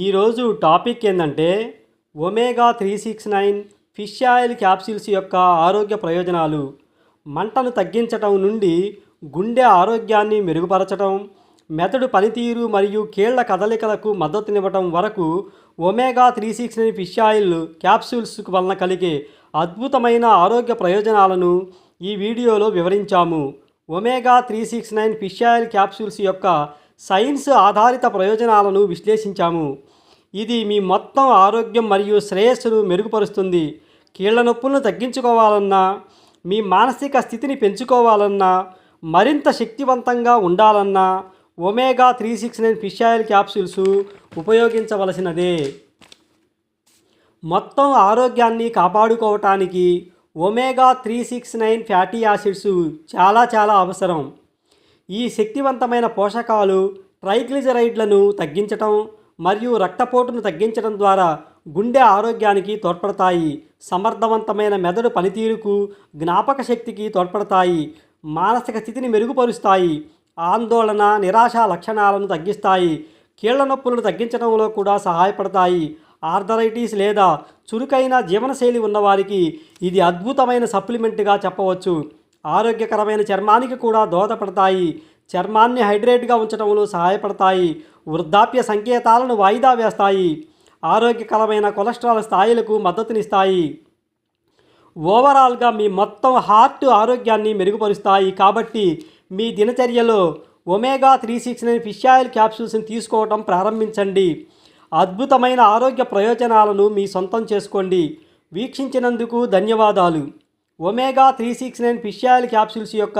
ఈరోజు టాపిక్ ఏంటంటే omega 369 fish oil capsules యొక్క ఆరోగ్య ప్రయోజనాలు. మంటను తగ్గించటం నుండి గుండె ఆరోగ్యాన్ని మెరుగుపరచటం, మెదడు పనితీరు మరియు కీళ్ల కదలికలకు మద్దతునివ్వటం వరకు ఒమేగా 369 ఫిష్ ఆయిల్ క్యాప్సూల్స్ వలన కలిగే అద్భుతమైన ఆరోగ్య ప్రయోజనాలను ఈ వీడియోలో వివరించాము. ఒమేగా 369 ఫిష్ ఆయిల్ క్యాప్సూల్స్ యొక్క సైన్స్ ఆధారిత ప్రయోజనాలను విశ్లేషించాము. ఇది మీ మొత్తం ఆరోగ్యం మరియు శ్రేయస్సును మెరుగుపరుస్తుంది. కీళ్ల నొప్పులను తగ్గించుకోవాలన్నా, మీ మానసిక స్థితిని పెంచుకోవాలన్నా, మరింత శక్తివంతంగా ఉండాలన్నా ఒమేగా 369 ఫిష్ ఆయిల్ క్యాప్సూల్స్ ఉపయోగించవలసినదే. మొత్తం ఆరోగ్యాన్ని కాపాడుకోవటానికి ఒమేగా 369 ఫ్యాటీ యాసిడ్స్ చాలా అవసరం. ఈ శక్తివంతమైన పోషకాలు ట్రైగ్లిజరైడ్లను తగ్గించటం మరియు రక్తపోటును తగ్గించడం ద్వారా గుండె ఆరోగ్యానికి తోడ్పడతాయి. సమర్థవంతమైన మెదడు పనితీరుకు, జ్ఞాపక శక్తికి తోడ్పడతాయి. మానసిక స్థితిని మెరుగుపరుస్తాయి. ఆందోళన, నిరాశ లక్షణాలను తగ్గిస్తాయి. కీళ్ల నొప్పులను తగ్గించడంలో కూడా సహాయపడతాయి. ఆర్థరైటిస్ లేదా చురుకైన జీవనశైలి ఉన్నవారికి ఇది అద్భుతమైన సప్లిమెంట్గా చెప్పవచ్చు. ఆరోగ్యకరమైన చర్మానికి కూడా దోహదపడతాయి. చర్మాన్ని హైడ్రేట్గా ఉంచడంలో సహాయపడతాయి. వృద్ధాప్య సంకేతాలను వాయిదా వేస్తాయి. ఆరోగ్యకరమైన కొలెస్ట్రాల్ స్థాయిలకు మద్దతునిస్తాయి. ఓవరాల్గా మీ మొత్తం హార్ట్ ఆరోగ్యాన్ని మెరుగుపరుస్తాయి. కాబట్టి మీ దినచర్యలో ఒమేగా 369 ఫిష్ ఆయిల్ క్యాప్సూల్స్ని తీసుకోవడం ప్రారంభించండి. అద్భుతమైన ఆరోగ్య ప్రయోజనాలను మీ సొంతం చేసుకోండి. వీక్షించినందుకు ధన్యవాదాలు. ఒమేగా 369 ఫిష్ ఆయిల్ క్యాప్సూల్స్ యొక్క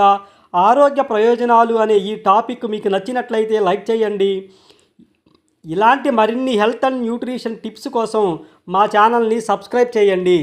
ఆరోగ్య ప్రయోజనాలు అనే ఈ టాపిక్ మీకు నచ్చినట్లయితే లైక్ చేయండి. ఇలాంటి మరిన్ని హెల్త్ అండ్ న్యూట్రిషన్ టిప్స్ కోసం మా ఛానల్ని సబ్స్క్రైబ్ చేయండి.